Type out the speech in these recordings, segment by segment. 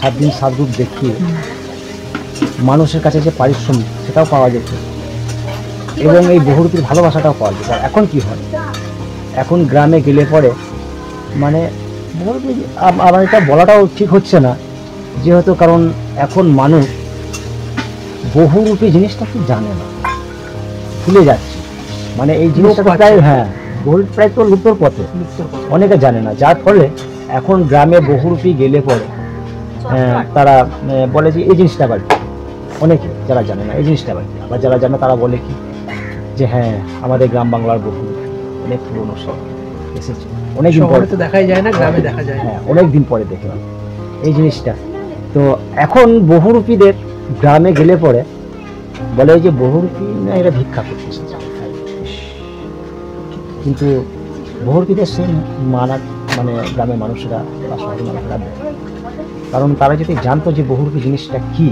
7 দিন 7 রূপ দেখিয়ে মানুষের কাছে যে পারিশ্রমিক সেটাও পাওয়া যেত এবং এই বহুরূপীর ভালোবাসাটাও পাওয়া যেত। আর এখন কি হয়, এখন গ্রামে গেলে পরে মানে বহুরূপী, আমার এটা বলাটাও ঠিক হচ্ছে না যেহেতু, কারণ এখন মানুষ বহুরূপী জিনিসটা কি জানে না, ভুলে যাচ্ছে। মানে এই জিনিসটা প্রায় বহুরূপী প্রায় তো লুপ্তর পথে, অনেকে জানে না, যার ফলে এখন গ্রামে বহুরূপী গেলে পরে তারা বলে যে এই জিনিসটা আবার কি। অনেকে যারা জানে না এই জিনিসটা আবার কি, আবার যারা জানে তারা বলে কি যে হ্যাঁ আমাদের গ্রাম বাংলার বহুরূপী অনেক পুরনো সব এসেছে, অনেকদিন পরে তো দেখাই যায় না, গ্রামে দেখা যায়, হ্যাঁ অনেকদিন পরে দেখলাম এই জিনিসটা। তো এখন বহুরূপীদের গ্রামে গেলে পরে বলে যে বহুরূপী না এরা ভিক্ষা করতে এসেছে, কিন্তু বহুরূপীদের সে মানা মানে গ্রামের মানুষেরা বা শহরের মানুষেরা দেয়, কারণ তারা যদি জানতো যে বহুরূপী জিনিসটা কি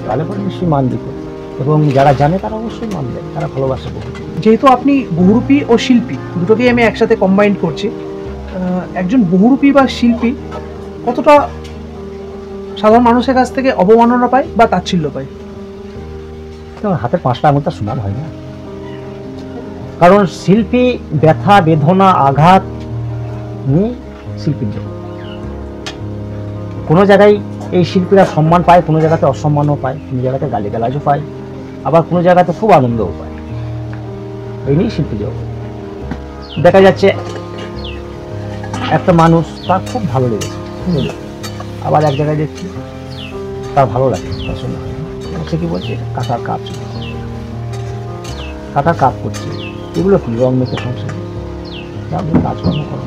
তাহলে পরে নিশ্চয়ই মান দিত, এবং যারা জানে তারা অবশ্যই মান দেয়, তারা ভালোবাসে বহুরূপী। যেহেতু আপনি বহুরূপী ও শিল্পী দুটোকেই আমি একসাথে কম্বাইন করছি, একজন বহুরূপী বা শিল্পী কতটা সাধারণ মানুষের কাছ থেকে অবমাননা পায় বা তাচ্ছিল্য পায়? হাতের 5টা আঙুলটা সমান হয় না, কারণ শিল্পী ব্যথা বেদনা আঘাত নিয়ে শিল্পীর জন্য কোনো জায়গায় এই শিল্পীরা সম্মান পায়, কোনো জায়গাতে অসম্মানও পায়, কোনো জায়গাতে গালিগালাজও পায়, আবার কোনো জায়গাতে খুব আনন্দও পায়। এই নিয়েই শিল্পী জগৎ। দেখা যাচ্ছে একটা মানুষ তার খুব ভালো লেগেছে, আবার এক জায়গায় দেখছি তার ভালো লাগে, পছন্দ হয়, সে কি বলছে কাঁথার কাজ, কাঁথার কাজ করছে, এগুলো কি রং মেখে সংসার কাজকর্ম করো।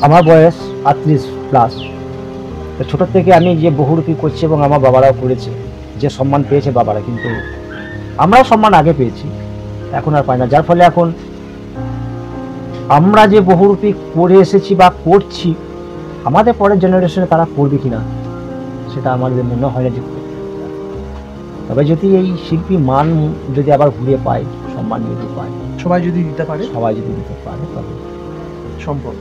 আমার বয়স 38+, ছোটোর থেকে আমি যে বহুরূপী করছি এবং আমার বাবারাও করেছে, যে সম্মান পেয়েছে বাবারা, কিন্তু আমরাও সম্মান আগে পেয়েছি, এখন আর পাই না, যার ফলে এখন আমরা যে বহুরূপী করে এসেছি বা করছি আমাদের পরের জেনারেশনে তারা করবে কিনা সেটা আমাদের মনে হয় না যে, তবে যদি এই শিল্পী মান যদি আবার ঘুরে পায়, সম্মান যদি পায়, সবাই যদি দিতে পারে তবে সম্ভব।